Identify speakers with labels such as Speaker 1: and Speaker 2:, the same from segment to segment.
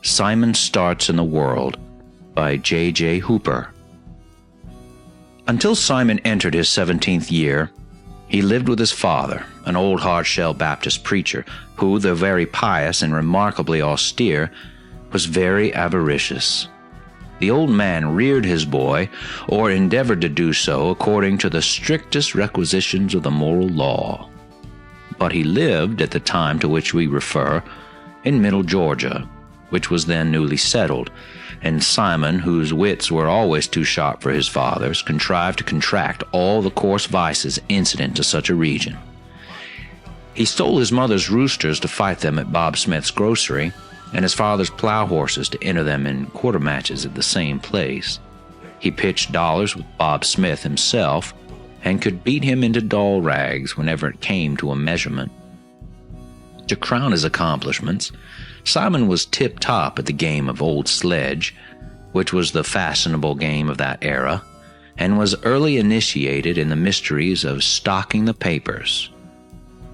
Speaker 1: Simon Starts in the World by J.J. Hooper. Until Simon entered his 17th year, he lived with his father, an old hard-shell Baptist preacher who, though very pious and remarkably austere, was very avaricious. The old man reared his boy, or endeavored to do so, according to the strictest requisitions of the moral law. But he lived, at the time to which we refer, in Middle Georgia, which was then newly settled, and Simon, whose wits were always too sharp for his father's, contrived to contract all the coarse vices incident to such a region. He stole his mother's roosters to fight them at Bob Smith's grocery, and his father's plow horses to enter them in quarter matches at the same place. He pitched dollars with Bob Smith himself, and could beat him into doll rags whenever it came to a measurement. To crown his accomplishments, Simon was tip-top at the game of Old Sledge, which was the fashionable game of that era, and was early initiated in the mysteries of stocking the papers.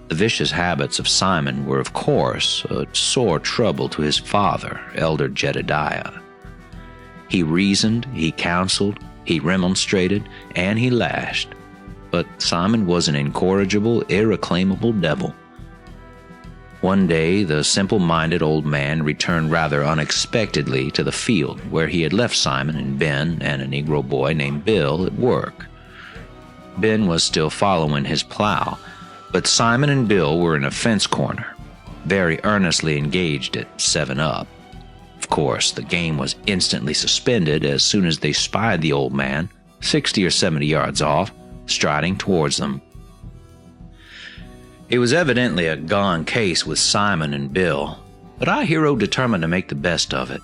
Speaker 1: The vicious habits of Simon were, of course, a sore trouble to his father, Elder Jedediah. He reasoned, he counseled, he remonstrated, and he lashed. But Simon was an incorrigible, irreclaimable devil. One day, the simple-minded old man returned rather unexpectedly to the field where he had left Simon and Ben and a Negro boy named Bill at work. Ben was still following his plow, but Simon and Bill were in a fence corner, very earnestly engaged at 7-up. Of course, the game was instantly suspended as soon as they spied the old man, 60 or 70 yards off, striding towards them. It was evidently a gone case with Simon and Bill, but our hero determined to make the best of it.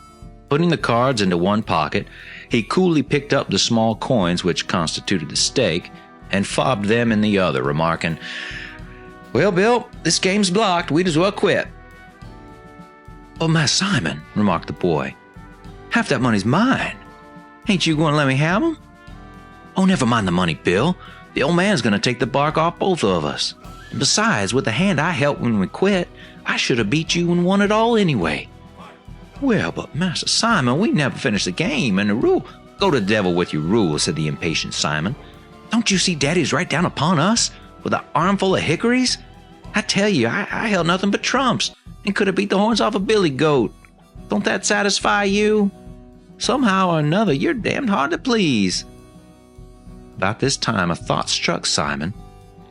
Speaker 1: Putting the cards into one pocket, he coolly picked up the small coins which constituted the stake and fobbed them in the other, remarking, "Well, Bill, this game's blocked. We'd as well quit." "Oh, Mass Simon," remarked the boy, "half that money's mine. Ain't you going to let me have 'em?" "Oh, never mind the money, Bill. The old man's going to take the bark off both of us. And besides, with the hand I helped when we quit, I should have beat you and won it all anyway." "Well, but Master Simon, we never finished the game, and the rule—" "Go to the devil with your rules," said the impatient Simon. "Don't you see Daddy's right down upon us, with an armful of hickories? I tell you, I held nothing but trumps, and could have beat the horns off a billy goat. Don't that satisfy you? Somehow or another, you're damned hard to please." About this time a thought struck Simon,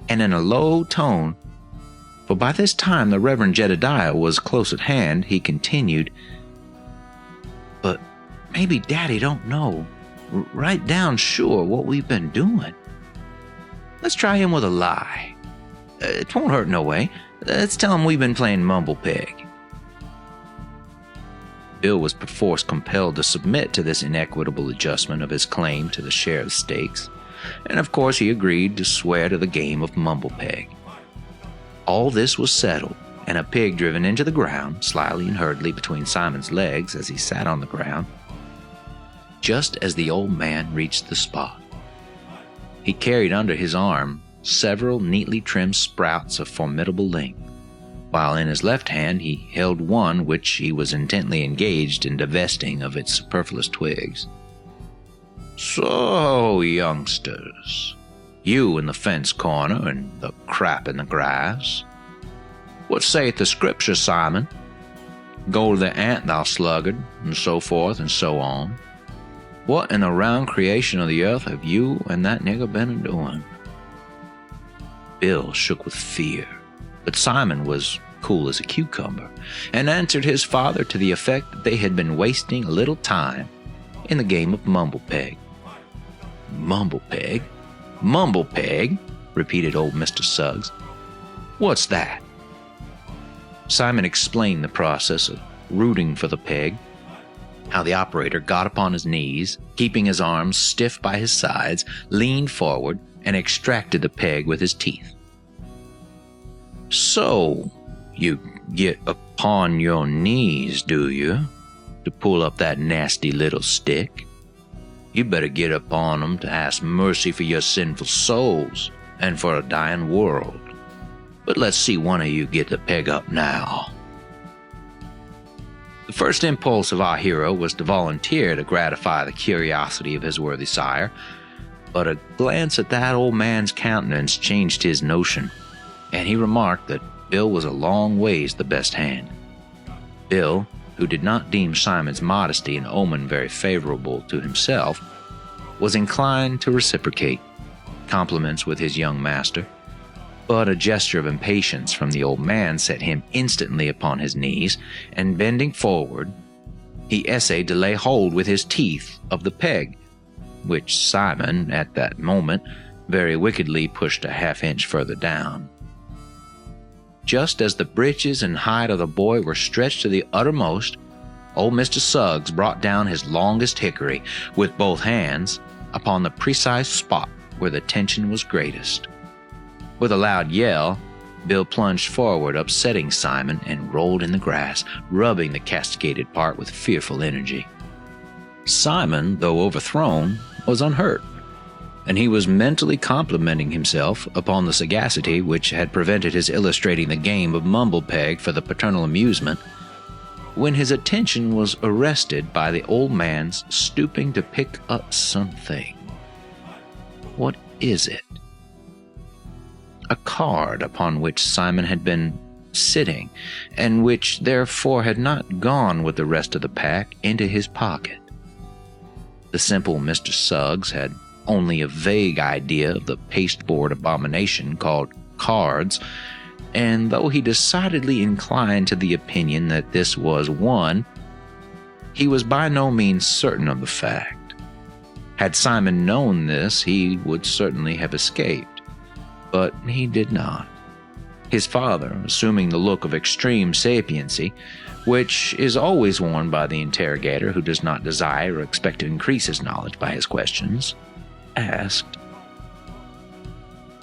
Speaker 1: and in a low tone, for by this time the Reverend Jedediah was close at hand, he continued, "But maybe Daddy don't know right down sure what we've been doing. Let's try him with a lie. It won't hurt no way. Let's tell him we've been playing Mumble Peg." Bill was perforce compelled to submit to this inequitable adjustment of his claim to the share of stakes, and of course he agreed to swear to the game of Mumble Peg. All this was settled, and a pig driven into the ground, slyly and hurriedly between Simon's legs as he sat on the ground, just as the old man reached the spot. He carried under his arm several neatly trimmed sprouts of formidable length, while in his left hand he held one which he was intently engaged in divesting of its superfluous twigs. "So, youngsters, you in the fence corner and the crap in the grass, what saith the scripture, Simon? Go to the ant, thou sluggard," and so forth and so on. "What in the round creation of the earth have you and that nigger been a-doing?" Bill shook with fear, but Simon was cool as a cucumber, and answered his father to the effect that they had been wasting a little time in the game of Mumble Peg. "Mumble Peg? Mumble Peg?" repeated old Mr. Suggs. "What's that?" Simon explained the process of rooting for the peg, how the operator got upon his knees, keeping his arms stiff by his sides, leaned forward, and extracted the peg with his teeth. "So, you get upon your knees, do you, to pull up that nasty little stick? You better get upon 'em to ask mercy for your sinful souls and for a dying world. But let's see one of you get the peg up now." The first impulse of our hero was to volunteer to gratify the curiosity of his worthy sire, but a glance at that old man's countenance changed his notion, and he remarked that Bill was a long ways the best hand. Bill, who did not deem Simon's modesty an omen very favorable to himself, was inclined to reciprocate compliments with his young master, but a gesture of impatience from the old man set him instantly upon his knees, and bending forward, he essayed to lay hold with his teeth of the peg, which Simon, at that moment, very wickedly pushed a half-inch further down. Just as the breeches and hide of the boy were stretched to the uttermost, old Mr. Suggs brought down his longest hickory with both hands upon the precise spot where the tension was greatest. With a loud yell, Bill plunged forward, upsetting Simon, and rolled in the grass, rubbing the castigated part with fearful energy. Simon, though overthrown, was unhurt, and he was mentally complimenting himself upon the sagacity which had prevented his illustrating the game of mumble-peg for the paternal amusement, when his attention was arrested by the old man's stooping to pick up something. What is it? A card upon which Simon had been sitting, and which therefore had not gone with the rest of the pack into his pocket. The simple Mr. Suggs had only a vague idea of the pasteboard abomination called cards, and though he decidedly inclined to the opinion that this was one, he was by no means certain of the fact. Had Simon known this, he would certainly have escaped, but he did not. His father, assuming the look of extreme sapiency, which is always worn by the interrogator who does not desire or expect to increase his knowledge by his questions, asked,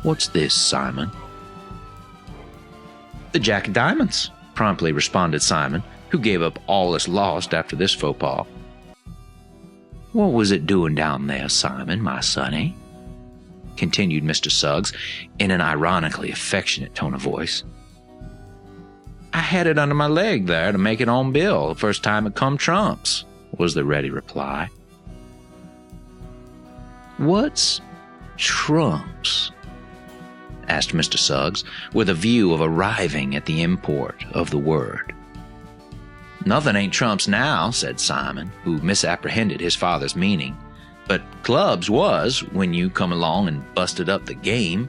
Speaker 1: "What's this, Simon?" "The Jack of Diamonds," promptly responded Simon, who gave up all as lost after this faux pas. "What was it doing down there, Simon, my sonny?" continued Mr. Suggs in an ironically affectionate tone of voice. "I had it under my leg there to make it on Bill the first time it come trumps," was the ready reply. "What's trumps?" asked Mr. Suggs, with a view of arriving at the import of the word. "Nothing ain't trumps now," said Simon, who misapprehended his father's meaning. "But clubs was when you come along and busted up the game."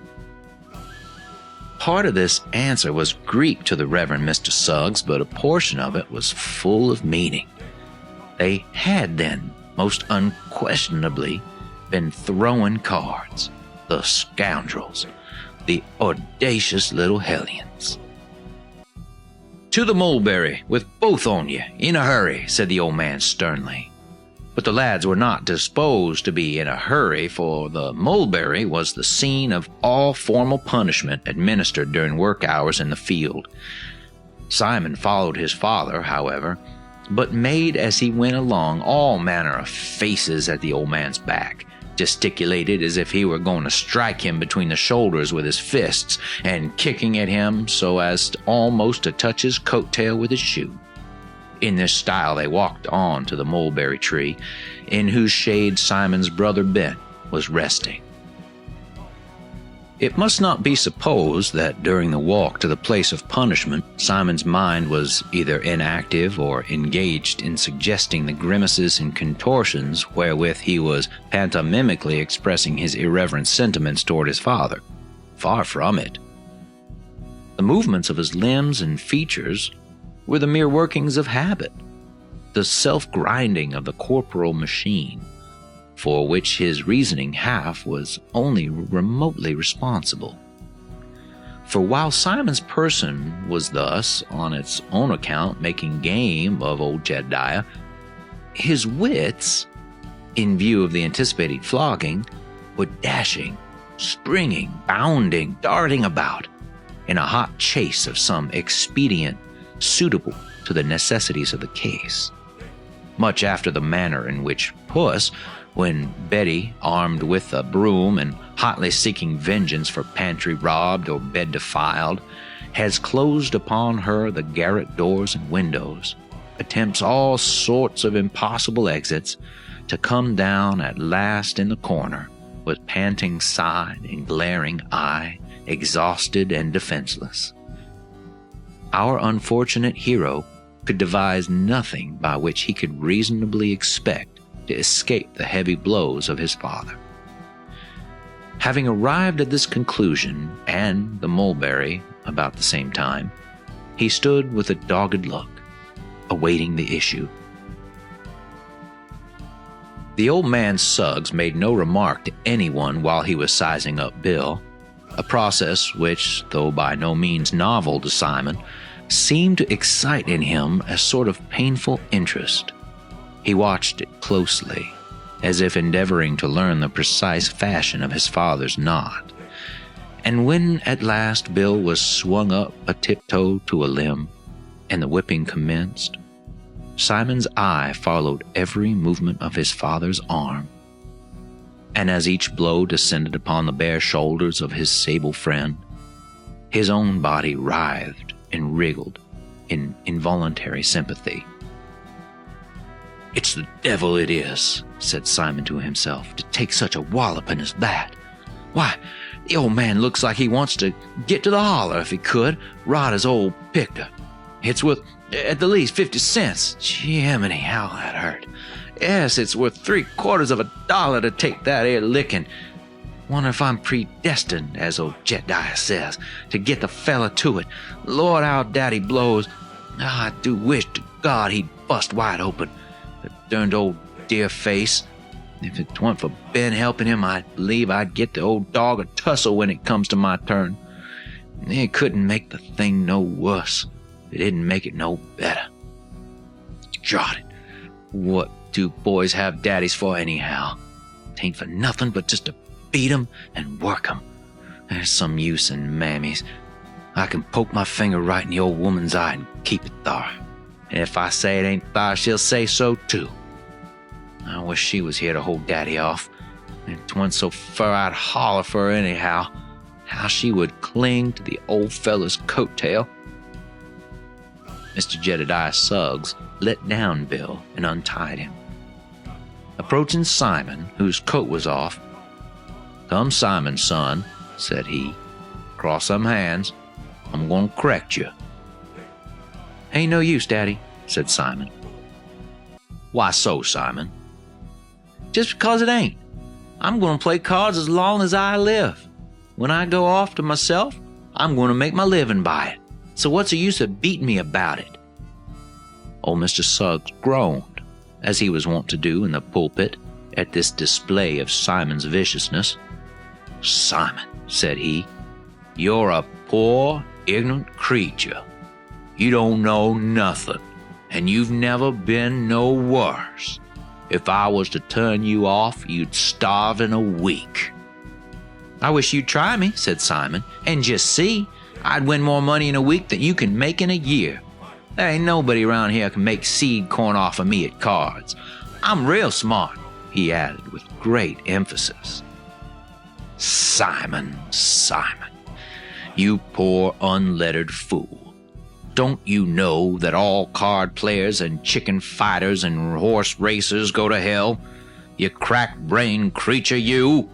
Speaker 1: Part of this answer was Greek to the Reverend Mr. Suggs, but a portion of it was full of meaning. They had then, most unquestionably, been throwing cards. The scoundrels. The audacious little hellions. "To the mulberry, with both on you, in a hurry," said the old man sternly. But the lads were not disposed to be in a hurry, for the mulberry was the scene of all formal punishment administered during work hours in the field. Simon followed his father, however, but made as he went along all manner of faces at the old man's back, gesticulated as if he were going to strike him between the shoulders with his fists, and kicking at him so as almost to touch his coat tail with his shoe. In this style they walked on to the mulberry tree, in whose shade Simon's brother Ben was resting. It must not be supposed that during the walk to the place of punishment, Simon's mind was either inactive or engaged in suggesting the grimaces and contortions wherewith he was pantomimically expressing his irreverent sentiments toward his father. Far from it. The movements of his limbs and features were the mere workings of habit, the self-grinding of the corporal machine, for which his reasoning half was only remotely responsible. For while Simon's person was thus, on its own account, making game of old Jedediah, his wits, in view of the anticipated flogging, were dashing, springing, bounding, darting about, in a hot chase of some expedient suitable to the necessities of the case, much after the manner in which puss, when Betty, armed with a broom and hotly seeking vengeance for pantry robbed or bed defiled, has closed upon her the garret doors and windows, attempts all sorts of impossible exits, to come down at last in the corner with panting side and glaring eye, exhausted and defenseless. Our unfortunate hero could devise nothing by which he could reasonably expect to escape the heavy blows of his father. Having arrived at this conclusion, and the mulberry about the same time, he stood with a dogged look, awaiting the issue. The old man Suggs made no remark to anyone while he was sizing up Bill, a process which, though by no means novel to Simon, seemed to excite in him a sort of painful interest. He watched it closely, as if endeavoring to learn the precise fashion of his father's knot. And when at last Bill was swung up a tiptoe to a limb, and the whipping commenced, Simon's eye followed every movement of his father's arm, and as each blow descended upon the bare shoulders of his sable friend, his own body writhed and wriggled in involuntary sympathy. "It's the devil it is," said Simon to himself, "to take such a walloping as that. Why, the old man looks like he wants to get to the holler if he could, ride his old picter. It's worth at the least 50 cents. Jiminy, how that hurt. Yes, it's worth $0.75 to take that 'ere licking. Wonder if I'm predestined, as old Jedediah says, to get the fella to it. Lord, how Daddy blows. I do wish to God he'd bust wide open. The darned old dear face. If it weren't for Ben helping him, I believe I'd get the old dog a tussle when it comes to my turn. It couldn't make the thing no worse. It didn't make it no better. Drat it. What do boys have daddies for anyhow? Tain't for nothing but just to beat 'em and work 'em. There's some use in mammies. I can poke my finger right in the old woman's eye and keep it thar. And if I say it ain't thar, she'll say so too. I wish she was here to hold Daddy off. If 'twa'n't so fur I'd holler for her anyhow. How she would cling to the old fella's coat-tail." Mr. Jedediah Suggs let down Bill and untied him. Approaching Simon, whose coat was off, "Come, Simon, son," said he. "Cross them hands. I'm going to correct you." "Ain't no use, Daddy," said Simon. "Why so, Simon?" "Just because it ain't. I'm going to play cards as long as I live. When I go off to myself, I'm going to make my living by it. So what's the use of beating me about it?" Old Mr. Suggs groaned, as he was wont to do in the pulpit, at this display of Simon's viciousness. "Simon," said he, "you're a poor, ignorant creature. You don't know nothing, and you've never been no worse. If I was to turn you off, you'd starve in a week." "I wish you'd try me," said Simon, "and just see. I'd win more money in a week than you can make in a year. There ain't nobody around here can make seed corn off of me at cards. I'm real smart," he added with great emphasis. "Simon, Simon, you poor unlettered fool. Don't you know that all card players and chicken fighters and horse racers go to hell? You crack-brained creature, you!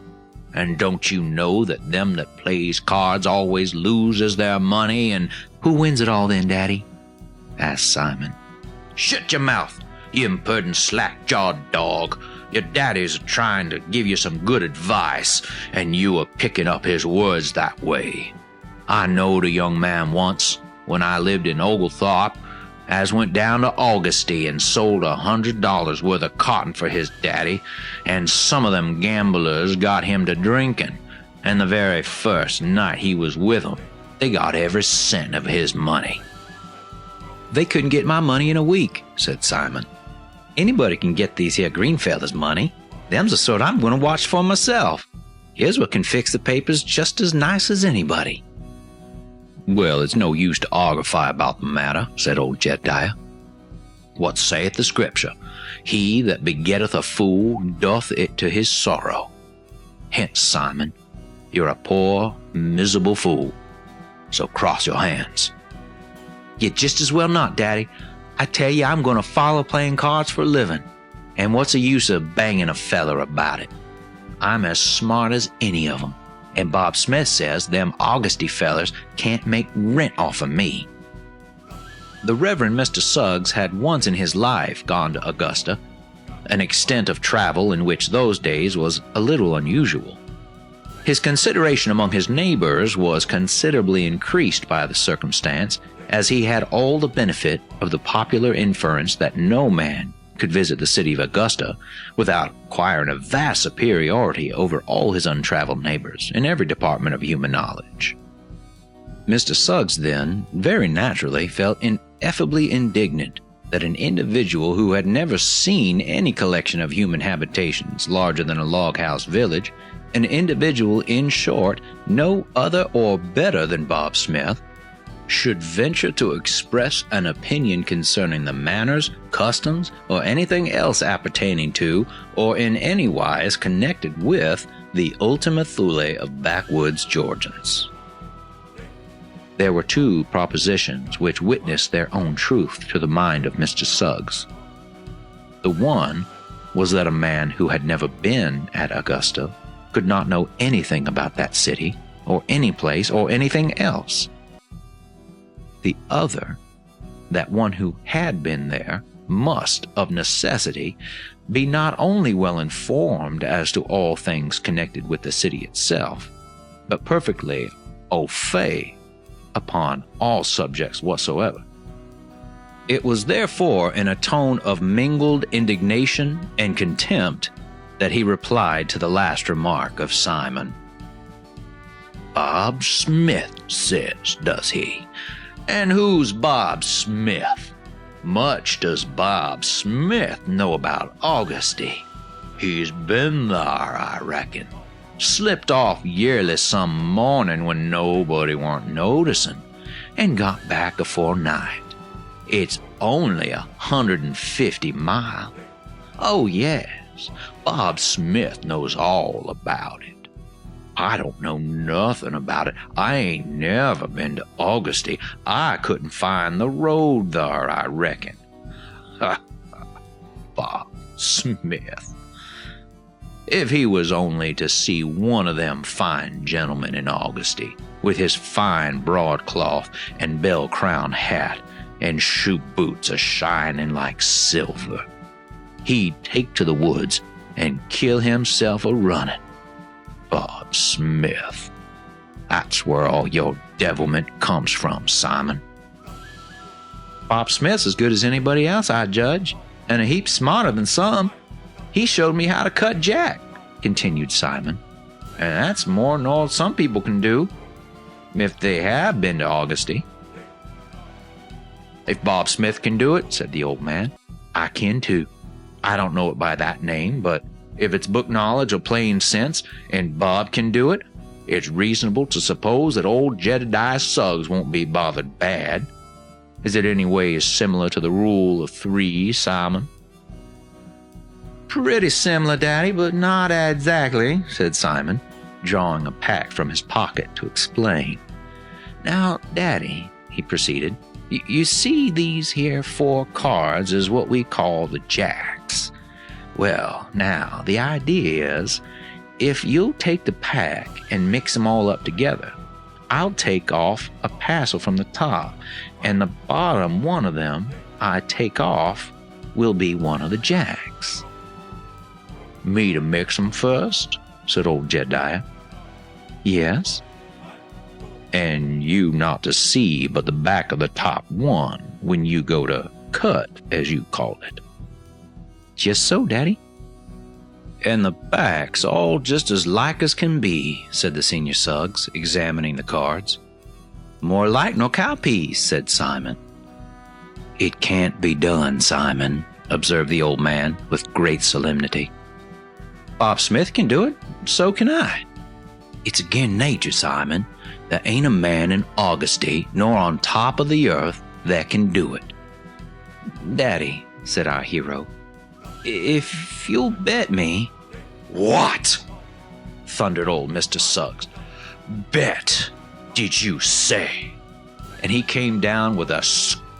Speaker 1: And don't you know that them that plays cards always loses their money, and—" "Who wins it all then, Daddy?" asked Simon. "Shut your mouth, you impudent slack-jawed dog. Your daddy's trying to give you some good advice, and you are picking up his words that way. I knowed a young man once, when I lived in Oglethorpe, as went down to Augusty and sold $100 worth of cotton for his daddy, and some of them gamblers got him to drinking, and the very first night he was with 'em, they got every cent of his money." "They couldn't get my money in a week," said Simon. "Anybody can get these here Greenfellas money. Them's the sort I'm going to watch for myself. Here's what can fix the papers just as nice as anybody." "Well, it's no use to argufy about the matter," said old Jedediah. "What saith the Scripture? He that begetteth a fool doth it to his sorrow. Hence, Simon, you're a poor, miserable fool. So cross your hands." "You'd just as well not, Daddy. I tell you, I'm going to follow playing cards for a living. And what's the use of banging a feller about it? I'm as smart as any of them. And Bob Smith says them Augusty fellers can't make rent off of me. The Reverend Mr. Suggs had once in his life gone to Augusta, an extent of travel in which those days was a little unusual. His consideration among his neighbors was considerably increased by the circumstance, as he had all the benefit of the popular inference that no man could visit the city of Augusta without acquiring a vast superiority over all his untraveled neighbors in every department of human knowledge. Mr. Suggs then, very naturally, felt ineffably indignant that an individual who had never seen any collection of human habitations larger than a log house village, an individual, in short, no other or better than Bob Smith, should venture to express an opinion concerning the manners, customs, or anything else appertaining to, or in any wise connected with, the Ultima Thule of backwoods Georgians. There were two propositions which witnessed their own truth to the mind of Mr. Suggs. The one was that a man who had never been at Augusta could not know anything about that city, or any place, or anything else. The other, that one who had been there must, of necessity, be not only well informed as to all things connected with the city itself, but perfectly au fait upon all subjects whatsoever. It was therefore in a tone of mingled indignation and contempt that he replied to the last remark of Simon. "Bob Smith says, does he? And who's Bob Smith? Much does Bob Smith know about Augusty. He's been there, I reckon. Slipped off yearly some morning when nobody weren't noticing, and got back afore night. It's only 150 mile. Oh yes, Bob Smith knows all about it. I don't know nothing about it. I ain't never been to Augusty. I couldn't find the road there, I reckon." Bob Smith. If he was only to see one of them fine gentlemen in Augusty, with his fine broadcloth and bell-crowned hat and shoe boots a-shining like silver, he'd take to the woods and kill himself a-running. Bob Smith. That's where all your devilment comes from, Simon. Bob Smith's as good as anybody else, I judge, and a heap smarter than some. He showed me how to cut jack, continued Simon, and that's more nor some people can do, if they have been to Augusty. If Bob Smith can do it, said the old man, I can too. I don't know it by that name, but if it's book knowledge or plain sense, and Bob can do it, it's reasonable to suppose that old Jedediah Suggs won't be bothered bad. Is it any way similar to the rule of 3, Simon? Pretty similar, Daddy, but not exactly, said Simon, drawing a pack from his pocket to explain. Now, Daddy, he proceeded, you see these here 4 cards is what we call the jacks. Well, now, the idea is, if you'll take the pack and mix them all up together, I'll take off a passel from the top, and the bottom one of them I take off will be one of the jacks. Me to mix 'em first? Said old Jedediah. Yes. And you not to see but the back of the top one when you go to cut, as you call it. Just so, Daddy. And the back's all just as like as can be, said the senior Suggs, examining the cards. More like nor cowpeas, said Simon. It can't be done, Simon, observed the old man with great solemnity. Bob Smith can do it, so can I. It's agin nature, Simon. There ain't a man in Augusty nor on top of the earth that can do it. Daddy, said our hero, if you'll bet me... What? Thundered old Mr. Suggs. Bet, did you say? And he came down with a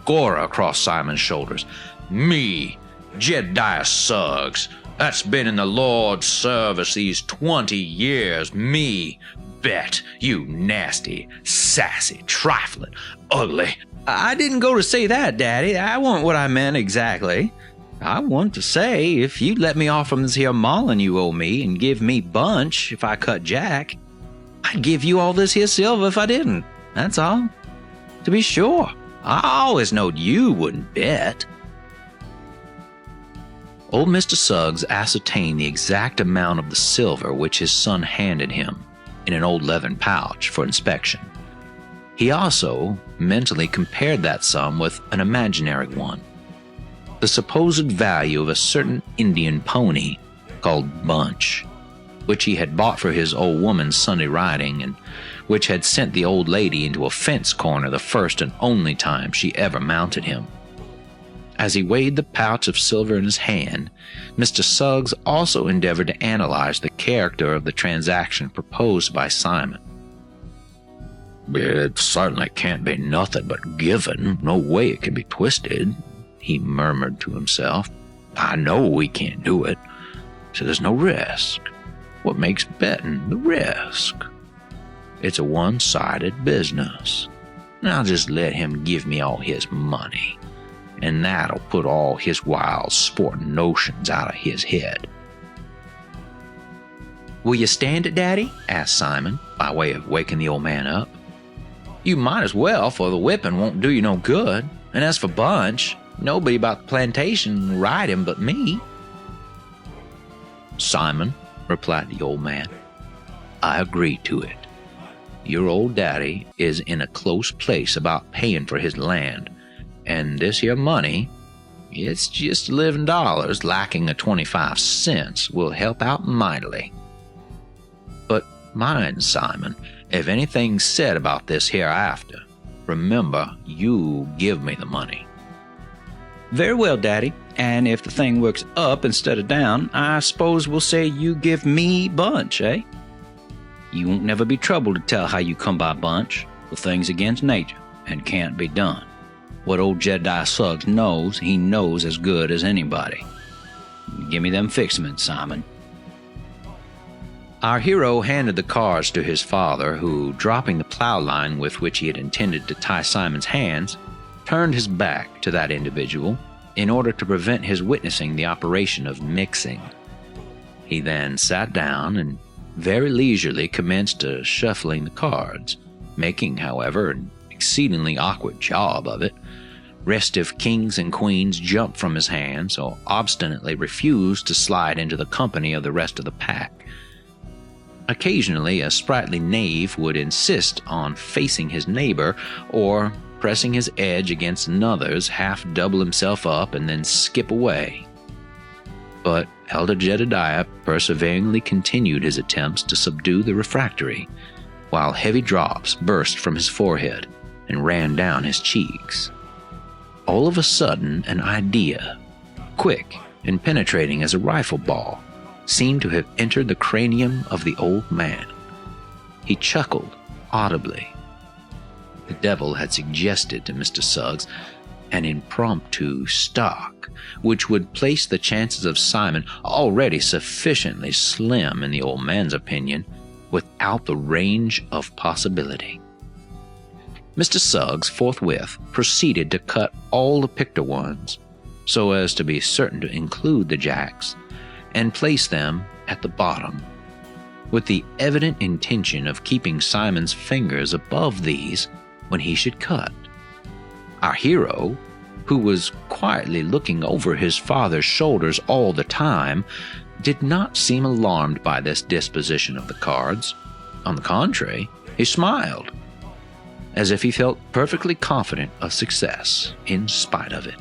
Speaker 1: scorer across Simon's shoulders. Me, Jedediah Suggs, that's been in the Lord's service these 20 years. Me, bet, you nasty, sassy, trifling, ugly. I didn't go to say that, Daddy. I wasn't what I meant exactly. I want to say, if you'd let me off from this here maulin' you owe me and give me bunch if I cut Jack, I'd give you all this here silver if I didn't. That's all. To be sure, I always knowed you wouldn't bet. Old Mr. Suggs ascertained the exact amount of the silver which his son handed him in an old leathern pouch for inspection. He also mentally compared that sum with an imaginary one, the supposed value of a certain Indian pony called Bunch, which he had bought for his old woman's Sunday riding and which had sent the old lady into a fence corner the first and only time she ever mounted him. As he weighed the pouch of silver in his hand, Mr. Suggs also endeavored to analyze the character of the transaction proposed by Simon. "It certainly can't be nothing but given. No way it can be twisted," he murmured to himself. "I know we can't do it, so there's no risk. What makes betting the risk? It's a one-sided business. I'll just let him give me all his money, and that'll put all his wild sporting notions out of his head." "Will you stand it, Daddy?" asked Simon, by way of waking the old man up. "You might as well, for the whipping won't do you no good. And as for Bunch, nobody about the plantation will ride him but me." "Simon," replied the old man, "I agree to it. Your old daddy is in a close place about paying for his land, and this here money, it's just $11 lacking a 25 cents, will help out mightily. But mind, Simon, if anything's said about this hereafter, remember you give me the money." "Very well, Daddy, and if the thing works up instead of down, I suppose we'll say you give me Bunch, eh? You won't never be troubled to tell how you come by Bunch. The thing's against nature and can't be done. What old Jedediah Suggs knows, he knows as good as anybody. Give me them fixments, Simon." Our hero handed the cards to his father, who, dropping the plow line with which he had intended to tie Simon's hands, turned his back to that individual in order to prevent his witnessing the operation of mixing. He then sat down and very leisurely commenced shuffling the cards, making, however, an exceedingly awkward job of it. Restive kings and queens jumped from his hands or obstinately refused to slide into the company of the rest of the pack. Occasionally, a sprightly knave would insist on facing his neighbor or pressing his edge against another's, half double himself up and then skip away. But Elder Jedediah perseveringly continued his attempts to subdue the refractory, while heavy drops burst from his forehead and ran down his cheeks. All of a sudden, an idea, quick and penetrating as a rifle ball, seemed to have entered the cranium of the old man. He chuckled audibly. The devil had suggested to Mr. Suggs an impromptu stock, which would place the chances of Simon, already sufficiently slim in the old man's opinion, without the range of possibility. Mr. Suggs forthwith proceeded to cut all the pictor ones, so as to be certain to include the jacks, and place them at the bottom, with the evident intention of keeping Simon's fingers above these when he should cut. Our hero, who was quietly looking over his father's shoulders all the time, did not seem alarmed by this disposition of the cards. On the contrary, he smiled, as if he felt perfectly confident of success in spite of it.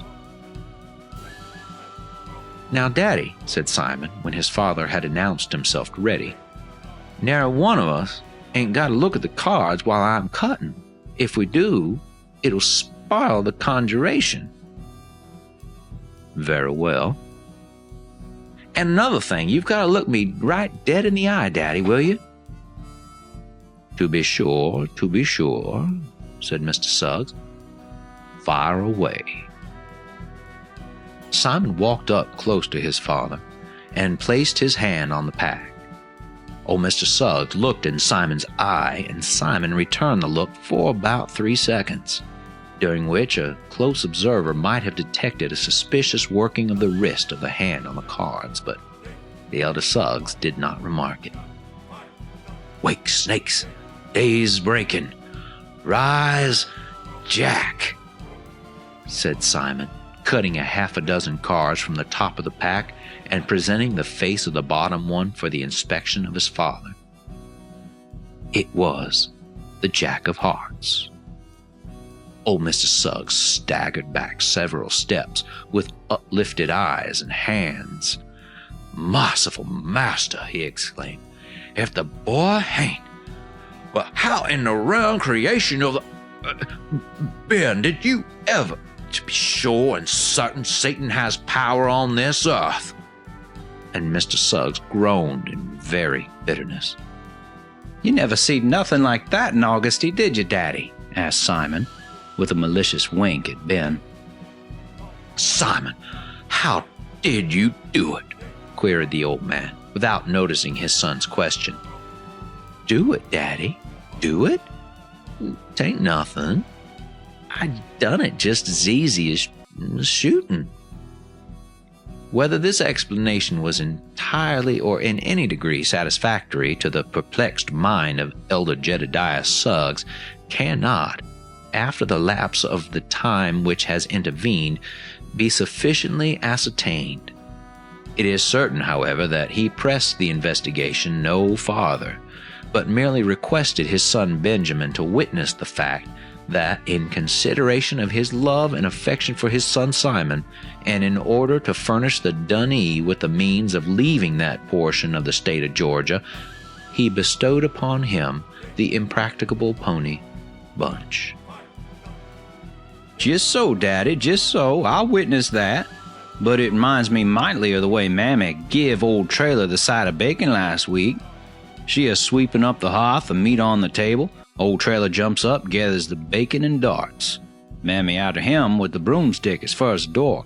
Speaker 1: "Now, Daddy," said Simon, when his father had announced himself ready, "nary one of us ain't got to look at the cards while I'm cutting. If we do, it'll spoil the conjuration." "Very well." "And another thing, you've got to look me right dead in the eye, Daddy, will you?" To be sure," said Mr. Suggs. fire away. Simon walked up close to his father and placed his hand on the pack. Old Mr. Suggs looked in Simon's eye, and Simon returned the look for about 3 seconds, during which a close observer might have detected a suspicious working of the wrist of the hand on the cards, but the elder Suggs did not remark it. "Wake, snakes! Day's breaking! Rise, Jack!" said Simon, cutting a half a dozen cards from the top of the pack and presenting the face of the bottom one for the inspection of his father. It was the Jack of Hearts. Old Mr. Suggs staggered back several steps with uplifted eyes and hands. "Merciful master," he exclaimed, "if the boy hain't, well, how in the round creation of the... Ben, did you ever... to be sure and certain Satan has power on this earth?" And Mr. Suggs groaned in very bitterness. "You never seed nothing like that in Augusty, did you, Daddy?" asked Simon, with a malicious wink at Ben. "Simon, how did you do it?" queried the old man, without noticing his son's question. "Do it, Daddy? Do it? 'Tain't nothing. I done it just as easy as shooting." Whether this explanation was entirely or in any degree satisfactory to the perplexed mind of Elder Jedediah Suggs cannot, after the lapse of the time which has intervened, be sufficiently ascertained. It is certain, however, that he pressed the investigation no farther, but merely requested his son Benjamin to witness the fact that, in consideration of his love and affection for his son Simon, and in order to furnish the Dunee with the means of leaving that portion of the state of Georgia, he bestowed upon him the impracticable pony, Bunch.
Speaker 2: "Just so, Daddy, just so. I'll witness that. But it reminds me mightily of the way Mammy give old Trailer the side of bacon last week. She is sweeping up the hearth, the meat on the table. Old Trailer jumps up, gathers the bacon, and darts. Mammy after him with the broomstick as far as the door.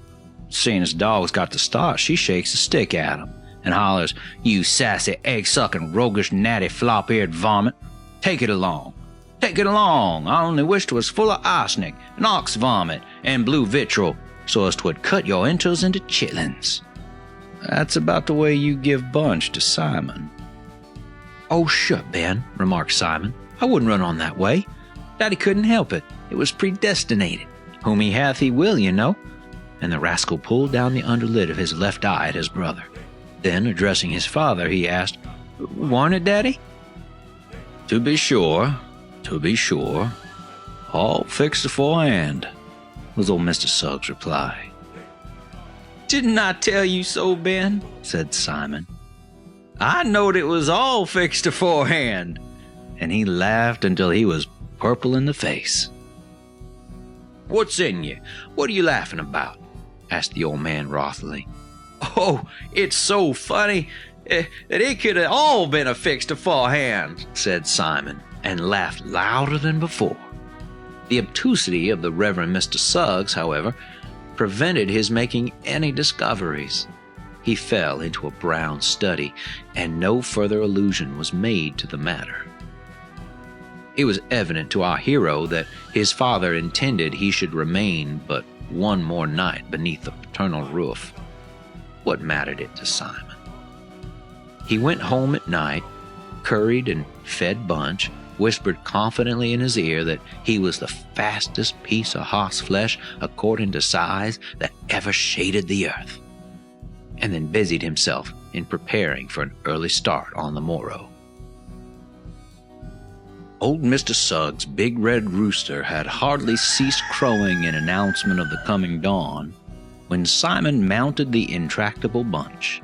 Speaker 2: Seeing his dog's got the start, she shakes the stick at him and hollers, 'You sassy, egg-sucking, roguish, natty, flop-eared varmint. Take it along. Take it along. I only wish 'twas full of arsenic and ox vomit and blue vitriol, so as 'twould cut your entrails into chitlins.' That's about the way you give Bunch to Simon."
Speaker 1: "Oh, sure, Ben," remarked Simon. "I wouldn't run on that way. Daddy couldn't help it. It was predestinated. Whom he hath, he will, you know." And the rascal pulled down the underlid of his left eye at his brother. Then, addressing his father, he asked, "Warn't it, Daddy?" To be sure. All fixed aforehand," was old Mr. Suggs' reply.
Speaker 2: "Didn't I tell you so, Ben?" said Simon. "I knowed it was all fixed aforehand."
Speaker 1: And he laughed until he was purple in the face. "What's in you? What are you laughing about?" asked the old man wrathfully.
Speaker 2: "Oh, it's so funny that it could have all been a fixed aforehand,"
Speaker 1: said Simon, and laughed louder than before. The obtusity of the Reverend Mr. Suggs, however, prevented his making any discoveries. He fell into a brown study, and no further allusion was made to the matter. It was evident to our hero that his father intended he should remain but one more night beneath the paternal roof. What mattered it to Simon? He went home at night, curried and fed Bunch, whispered confidently in his ear that he was the fastest piece of horseflesh according to size that ever shaded the earth, and then busied himself in preparing for an early start on the morrow. Old Mr. Suggs' big red rooster had hardly ceased crowing in announcement of the coming dawn when Simon mounted the intractable Bunch.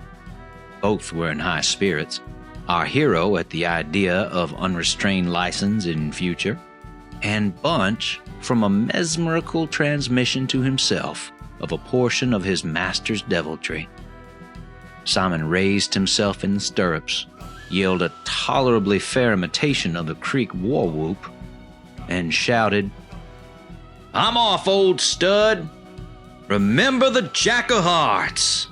Speaker 1: Both were in high spirits, our hero at the idea of unrestrained license in future, and Bunch from a mesmerical transmission to himself of a portion of his master's deviltry. Simon raised himself in the stirrups, yelled a tolerably fair imitation of the Creek war whoop, and shouted, I'm off, old stud. Remember the Jack of Hearts.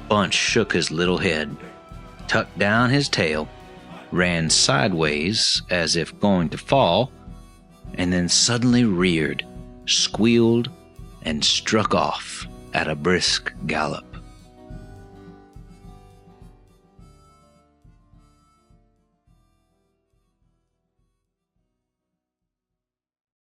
Speaker 1: Bunch shook his little head, tucked down his tail, ran sideways as if going to fall, and then suddenly reared, squealed, and struck off at a brisk gallop.